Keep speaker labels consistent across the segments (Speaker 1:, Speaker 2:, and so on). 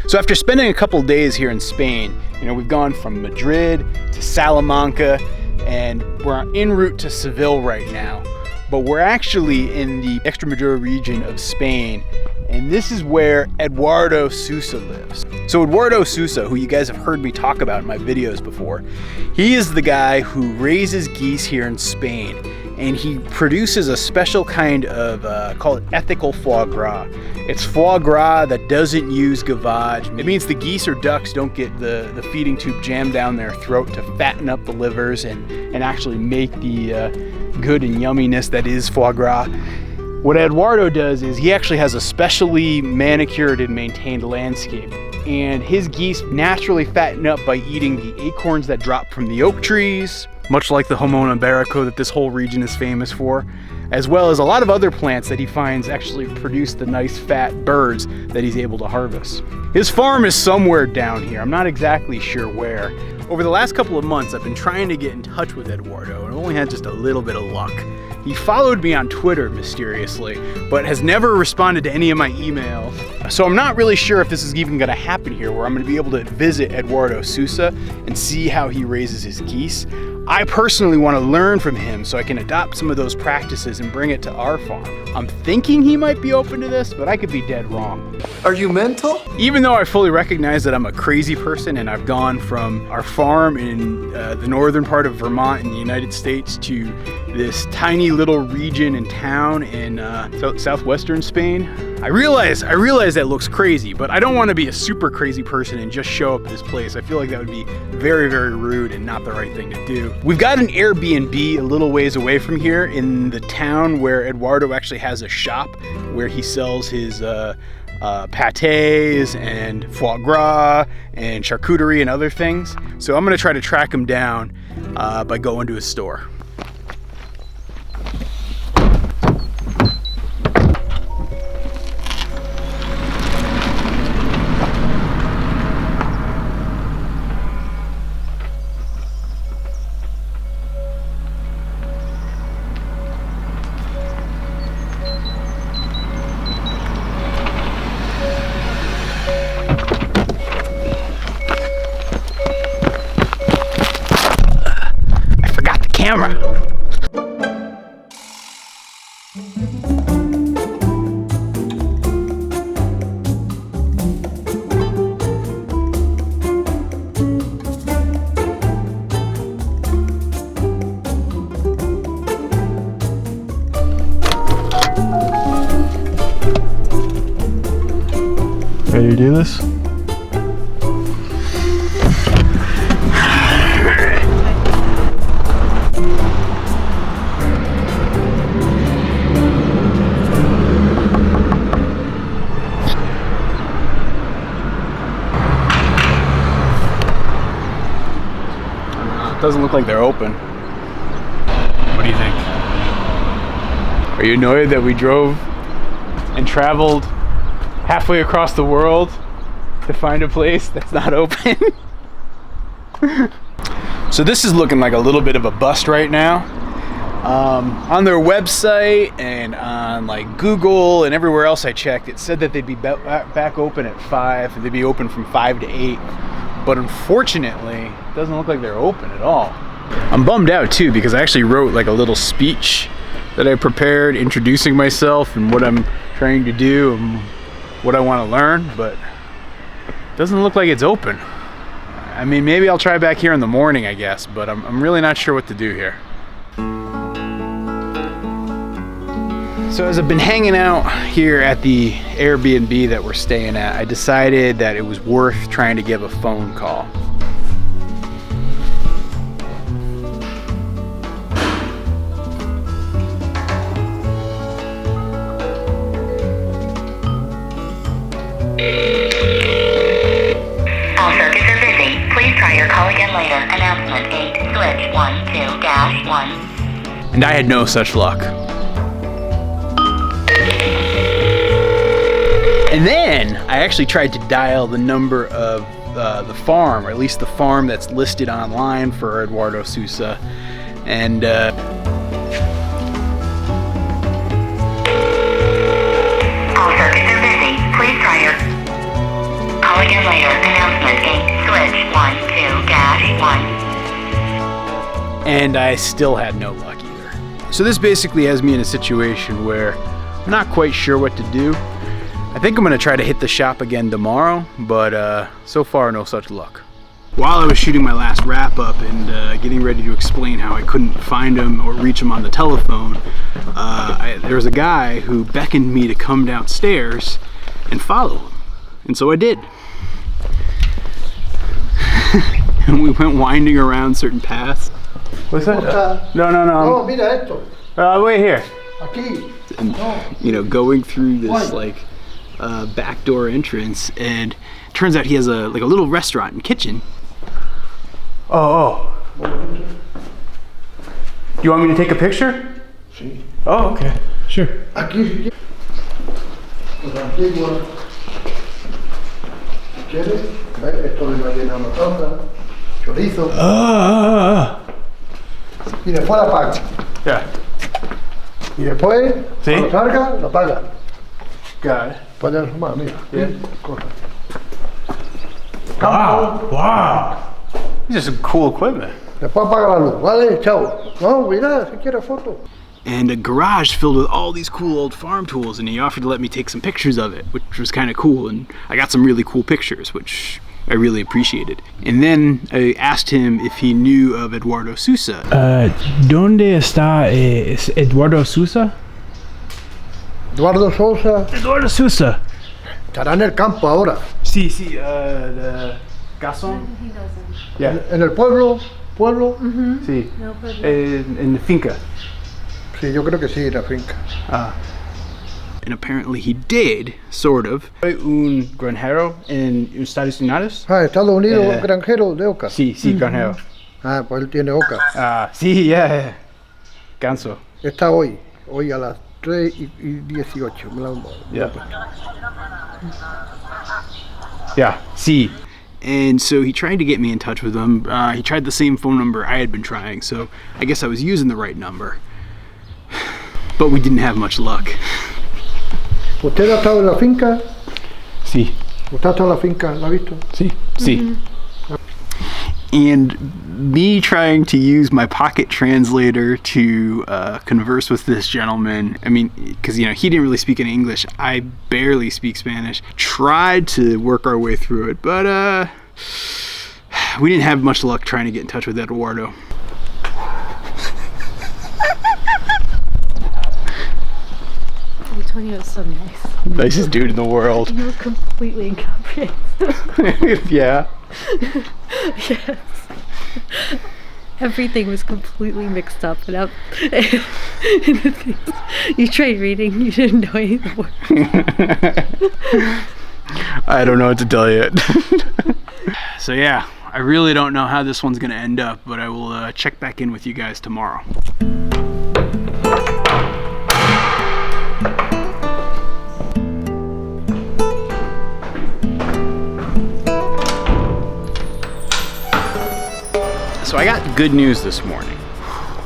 Speaker 1: So after spending a couple days here in Spain, you know, we've gone from Madrid to Salamanca, and we're en route to Seville right now. But we're actually in the Extremadura region of Spain, and this is where Eduardo Sousa lives. So Eduardo Sousa, who you guys have heard me talk about in my videos before, he is the guy who raises geese here in Spain, and he produces a special kind of, call it ethical foie gras. It's foie gras that doesn't use gavage. It means the geese or ducks don't get the feeding tube jammed down their throat to fatten up the livers and actually make the good and yumminess that is foie gras. What Eduardo does is he actually has a specially manicured and maintained landscape, and his geese naturally fatten up by eating the acorns that drop from the oak trees, much like the humane that this whole region is famous for, as well as a lot of other plants that he finds actually produce the nice fat birds that he's able to harvest. His farm is somewhere down here. I'm not exactly sure where. Over the last couple of months, I've been trying to get in touch with Eduardo, and I've only had just a little bit of luck. He followed me on Twitter mysteriously, but has never responded to any of my emails. So I'm not really sure if this is even gonna happen here, where I'm gonna be able to visit Eduardo Sousa and see how he raises his geese. I personally want to learn from him so I can adopt some of those practices and bring it to our farm. I'm thinking he might be open to this, but I could be dead wrong.
Speaker 2: Are you mental?
Speaker 1: Even though I fully recognize that I'm a crazy person and I've gone from our farm in the northern part of Vermont in the United States to this tiny little region and town in southwestern Spain, I realize that looks crazy, but I don't want to be a super crazy person and just show up at this place. I feel like that would be very, very rude and not the right thing to do. We've got an Airbnb a little ways away from here in the town where Eduardo actually has a shop where he sells his pâtés and foie gras and charcuterie and other things. So I'm gonna try to track him down by going to his store. Camera. Ready to do this? Doesn't look like they're open. What do you think? Are you annoyed that we drove and traveled halfway across the world to find a place that's not open? So this is looking like a little bit of a bust right now. On their website and on like Google and everywhere else I checked, it said that they'd be back open at 5, and they'd be open from 5 to 8. But unfortunately, it doesn't look like they're open at all. I'm bummed out too, because I actually wrote like a little speech that I prepared introducing myself and what I'm trying to do and what I want to learn, but it doesn't look like it's open. I mean, maybe I'll try back here in the morning, I guess, but I'm really not sure what to do here. So as I've been hanging out here at the Airbnb that we're staying at, I decided that it was worth trying to give a phone call.
Speaker 3: All circuits are busy. Please try your call again later. Announcement 8, switch 12-1.
Speaker 1: And I had no such luck. And then I actually tried to dial the number of the farm, or at least the farm that's listed online for Eduardo Sousa. And
Speaker 3: all circuits are busy. Please try your call again later. Announcement 8, switch 12-1.
Speaker 1: And I still had no luck either. So this basically has me in a situation where I'm not quite sure what to do. I think I'm gonna try to hit the shop again tomorrow, but so far no such luck. While I was shooting my last wrap up and getting ready to explain how I couldn't find him or reach him on the telephone, there was a guy who beckoned me to come downstairs and follow him. And so I did. And we went winding around certain paths. What's that? No.
Speaker 2: No, mira esto.
Speaker 1: Wait here.
Speaker 2: Aquí.
Speaker 1: And, you know, going through this like backdoor entrance, and turns out he has a little restaurant and kitchen. Oh. You want me to take a picture?
Speaker 2: Sí.
Speaker 1: Oh, okay. Sure.
Speaker 2: Aquí. Los antiguos. ¿Quieres? ¿Ves? Esto de ballena matata, chorizo. Y después la paga.
Speaker 1: Yeah.
Speaker 2: Y después,
Speaker 1: Sí.
Speaker 2: cuando salga, la paga.
Speaker 1: Got it.
Speaker 2: Puedes sumar, mira.
Speaker 1: Yeah.
Speaker 2: Corta.
Speaker 1: Wow. These are some cool equipment.
Speaker 2: Después apaga la luz, ¿vale? Chao. No, mira, si quieres foto.
Speaker 1: And a garage filled with all these cool old farm tools, and he offered to let me take some pictures of it, which was kind of cool, and I got some really cool pictures, which I really appreciated. And then I asked him if he knew of Eduardo Sousa.
Speaker 4: ¿Dónde está Eduardo Sousa?
Speaker 2: Eduardo Sousa
Speaker 4: Eduardo Sousa.
Speaker 2: estará en el campo ahora.
Speaker 1: Sí, the Gasson? Yeah.
Speaker 2: En el pueblo.
Speaker 1: Sí. In the finca.
Speaker 2: Sí, yo creo que sí, la finca.
Speaker 1: And apparently he did, sort of. Un granjero en Estados Unidos?
Speaker 2: Estados Unidos, granjero de oca.
Speaker 1: Sí, granjero.
Speaker 2: Pues él tiene oca.
Speaker 1: Sí, yeah. Ganso.
Speaker 2: Está hoy a las 3:18. Me la he puesto.
Speaker 1: Yeah, sí. And so he tried to get me in touch with him. He tried the same phone number I had been trying, so I guess I was using the right number. But we didn't have much luck.
Speaker 2: ¿Usted ha estado en la finca?
Speaker 1: Sí.
Speaker 2: ¿Usted ha estado en la finca? ¿La ha visto?
Speaker 1: Sí. And me trying to use my pocket translator to converse with this gentleman, I mean, because, you know, he didn't really speak any English. I barely speak Spanish. Tried to work our way through it, but we didn't have much luck trying to get in touch with Eduardo.
Speaker 5: You told me it was so nice.
Speaker 1: Nicest dude in the world.
Speaker 5: You were completely incomprehensible.
Speaker 1: Yeah.
Speaker 5: Yes. Everything was completely mixed up, and you tried reading, you didn't know any of the words.
Speaker 1: I don't know what to tell you. So yeah, I really don't know how this one's gonna end up, but I will check back in with you guys tomorrow. So I got good news this morning.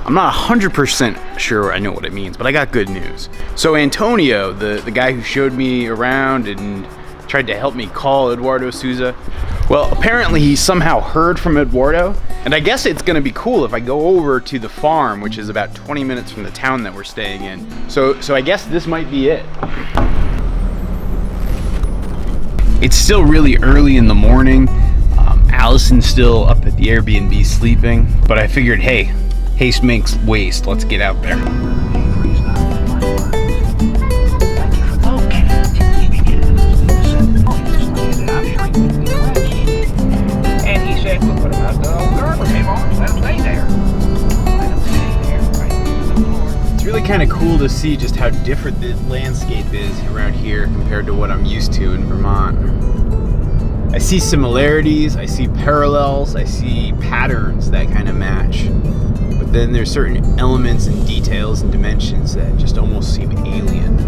Speaker 1: I'm not 100% sure I know what it means, but I got good news. So Antonio, the guy who showed me around and tried to help me call Eduardo Sousa, well, apparently he somehow heard from Eduardo, and I guess it's gonna be cool if I go over to the farm, which is about 20 minutes from the town that we're staying in. So I guess this might be it. It's still really early in the morning. Allison's still up at the Airbnb sleeping, but I figured, hey, haste makes waste. Let's get out there.
Speaker 6: And he said, we'll put him out the garbage table, let him stay there. Let him stay there, right on the floor.
Speaker 1: It's really kind of cool to see just how different the landscape is around here compared to what I'm used to in Vermont. I see similarities, I see parallels, I see patterns that kind of match. But then there's certain elements and details and dimensions that just almost seem alien.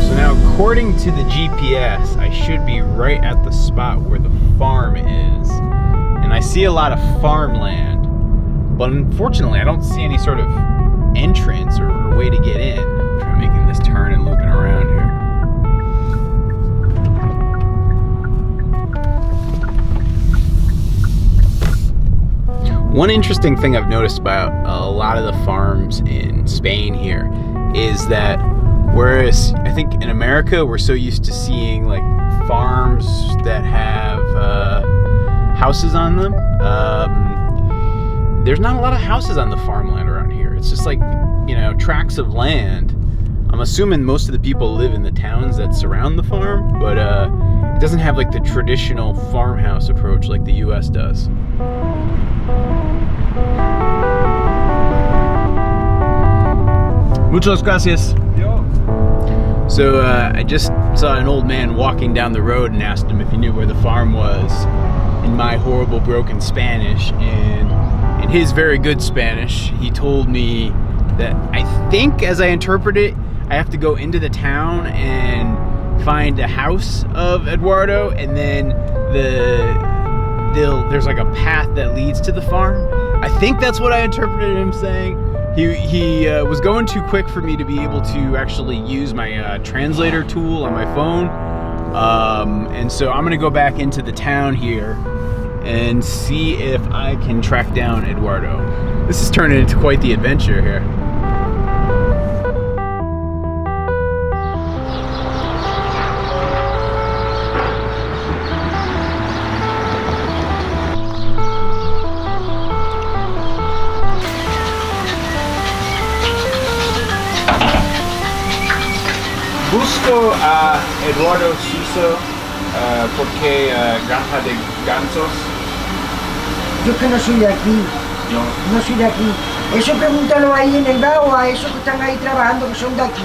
Speaker 1: So now, according to the GPS, I should be right at the spot where the farm is. And I see a lot of farmland, but unfortunately I don't see any sort of entrance or One interesting thing I've noticed about a lot of the farms in Spain here is that whereas I think in America we're so used to seeing like farms that have houses on them, there's not a lot of houses on the farmland around here. It's just like, you know, tracts of land. I'm assuming most of the people live in the towns that surround the farm, but it doesn't have like the traditional farmhouse approach like the US does. Muchas gracias. So I just saw an old man walking down the road and asked him if he knew where the farm was in my horrible broken Spanish, and in his very good Spanish he told me that I think, as I interpret it, I have to go into the town and find a house of Eduardo, and then there's like a path that leads to the farm. I think that's what I interpreted him saying. He was going too quick for me to be able to actually use my translator tool on my phone. And so I'm gonna go back into the town here and see if I can track down Eduardo. This is turning into quite the adventure here. Busco a Eduardo Sousa porque granja de gansos.
Speaker 7: Yo que no soy de aquí, no soy de aquí. Eso pregúntalo ahí en el lado a esos que están ahí trabajando que son de aquí.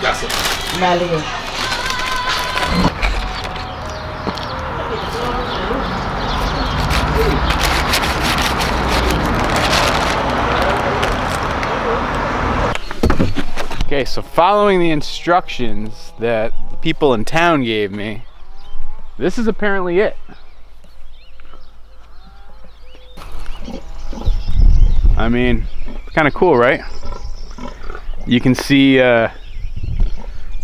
Speaker 1: Gracias.
Speaker 7: Vale.
Speaker 1: Okay, so following the instructions that the people in town gave me, this is apparently it. I mean, kind of cool, right? You can see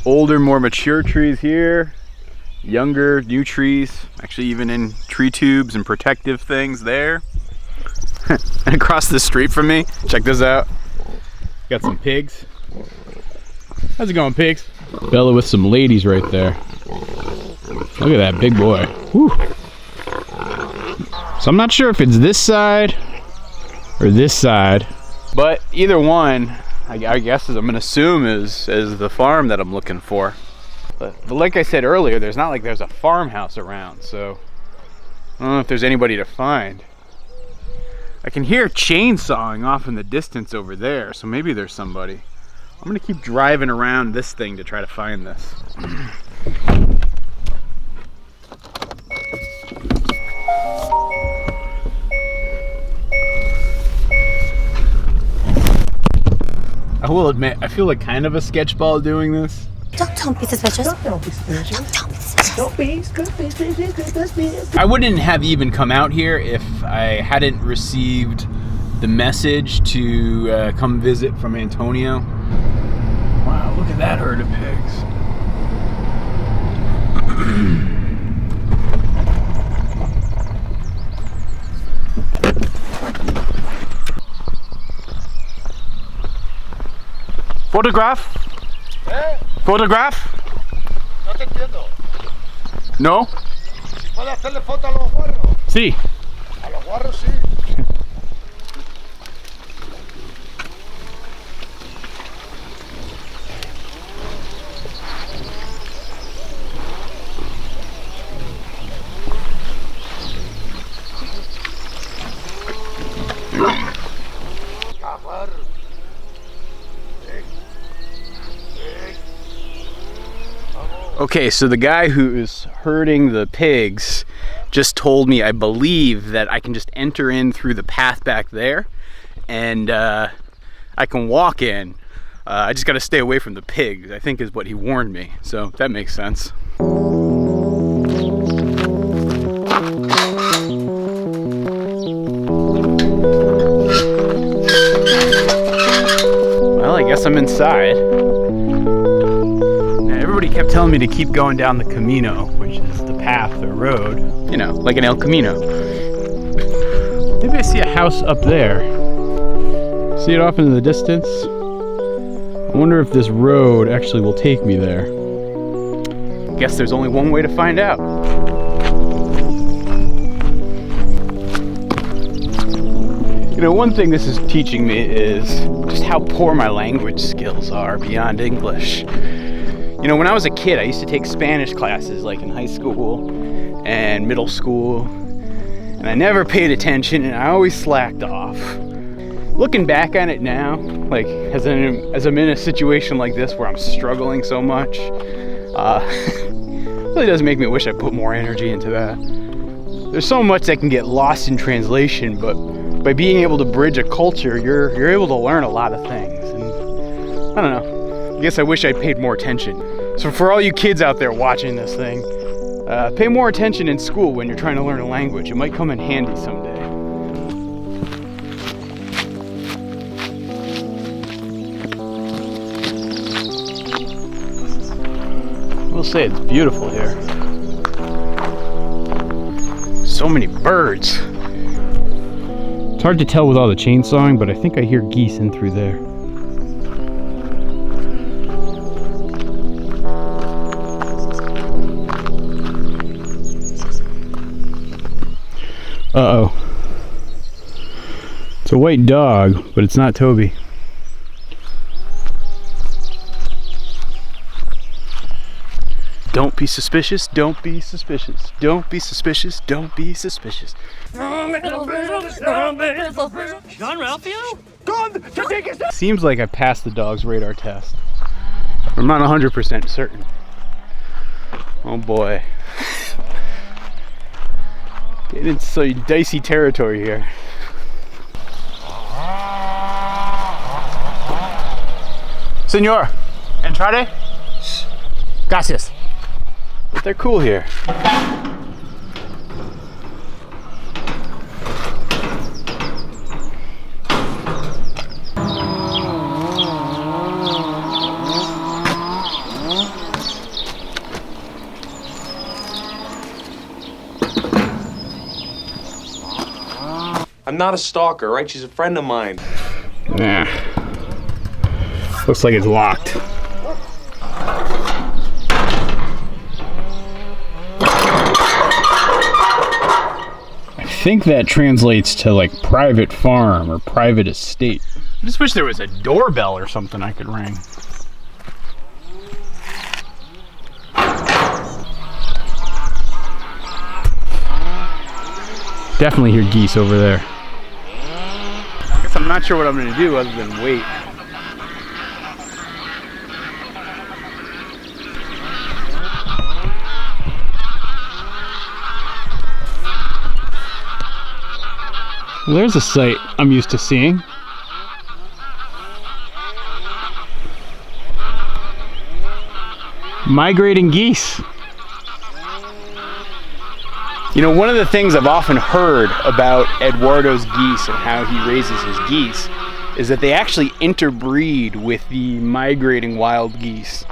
Speaker 1: older, more mature trees here, younger, new trees, actually even in tree tubes and protective things there. And across the street from me, check this out, got some pigs. How's it going, pigs? Bella with some ladies right there. Look at that big boy. Whew. So I'm not sure if it's this side or this side, but either one, I guess, I'm gonna assume is the farm that I'm looking for. But like I said earlier, there's not like there's a farmhouse around, so I don't know if there's anybody to find. I can hear chainsawing off in the distance over there, so maybe there's somebody. I'm gonna keep driving around this thing to try to find this. I will admit, I feel like kind of a sketchball doing this.
Speaker 8: Don't be suspicious. Don't be suspicious. Don't be suspicious.
Speaker 1: I wouldn't have even come out here if I hadn't received the message to come visit from Antonio. Wow, look at that herd of pigs. Photograph? Photograph?
Speaker 2: No te entiendo.
Speaker 1: No?
Speaker 2: Si puede hacerle foto a los guarros.
Speaker 1: Sí.
Speaker 2: A los guarros sí.
Speaker 1: Okay, so the guy who is herding the pigs just told me, I believe, that I can just enter in through the path back there and I can walk in. I just gotta stay away from the pigs, I think is what he warned me. So that makes sense. Well, I guess I'm inside. Everybody kept telling me to keep going down the camino, which is the path or road, you know, like an El Camino. Maybe I see a house up there. See it off into the distance? I wonder if this road actually will take me there. Guess there's only one way to find out. You know, one thing this is teaching me is just how poor my language skills are beyond English. You know, when I was a kid, I used to take Spanish classes like in high school and middle school, and I never paid attention and I always slacked off. Looking back on it now, like as I'm in a situation like this where I'm struggling so much, really does make me wish I put more energy into that. There's so much that can get lost in translation, but by being able to bridge a culture, you're able to learn a lot of things. And I don't know, I guess I wish I'd paid more attention. So for all you kids out there watching this thing, pay more attention in school when you're trying to learn a language. It might come in handy someday. I will say it's beautiful here. So many birds. It's hard to tell with all the chainsawing, but I think I hear geese in through there. Uh-oh. It's a white dog, but it's not Toby. Don't be suspicious, don't be suspicious, don't be suspicious, don't be suspicious. Seems like I passed the dog's radar test. I'm not 100% certain. Oh boy. Getting into some dicey territory here. Señor, entrade? Gracias. But they're cool here.
Speaker 9: I'm not a stalker, right? She's a friend of mine.
Speaker 1: Nah. Looks like it's locked. I think that translates to like private farm or private estate. I just wish there was a doorbell or something I could ring. Definitely hear geese over there. I guess I'm not sure what I'm gonna do other than wait. Well, there's a sight I'm used to seeing. Migrating geese. You know, one of the things I've often heard about Eduardo's geese and how he raises his geese is that they actually interbreed with the migrating wild geese.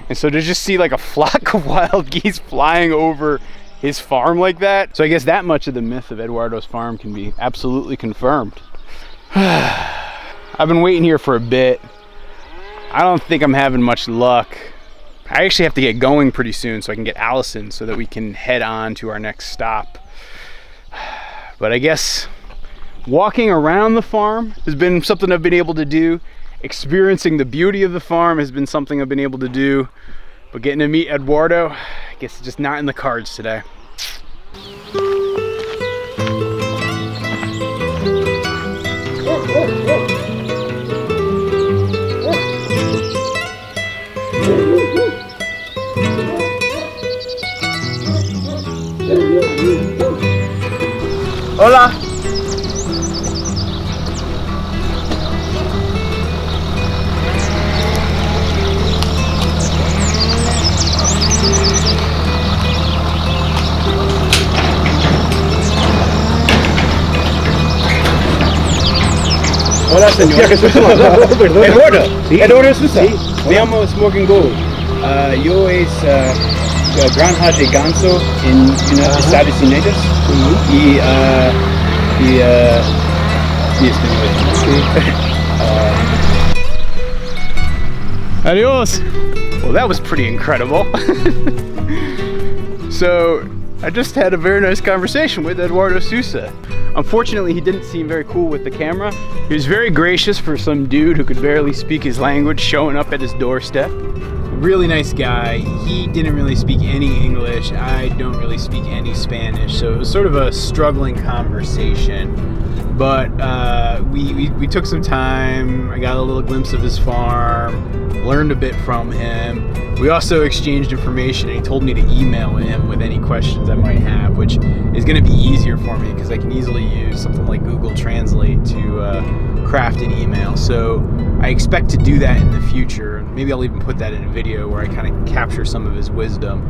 Speaker 1: And so to just see like a flock of wild geese flying over his farm like that, so I guess that much of the myth of Eduardo's farm can be absolutely confirmed. I've been waiting here for a bit. I don't think I'm having much luck. I actually have to get going pretty soon so I can get Allison so that we can head on to our next stop. But I guess walking around the farm has been something I've been able to do. Experiencing the beauty of the farm has been something I've been able to do. But getting to meet Eduardo, I guess it's just not in the cards today. Hola. Hola, señor. Eduardo. ¿Sí? Eduardo Sousa. Sí. Me llamo Smoking Goose. Yo es granja de ganso en Estados Unidos y Adios. Well, that was pretty incredible. So, I just had a very nice conversation with Eduardo Sousa. Unfortunately, he didn't seem very cool with the camera. He was very gracious for some dude who could barely speak his language showing up at his doorstep. Really nice guy. He didn't really speak any English. I don't really speak any Spanish, so it was sort of a struggling conversation. But we took some time. I got a little glimpse of his farm, learned a bit from him. We also exchanged information, and he told me to email him with any questions I might have, which is going to be easier for me because I can easily use something like Google Translate to craft an email. So I expect to do that in the future. Maybe I'll even put that in a video where I kind of capture some of his wisdom.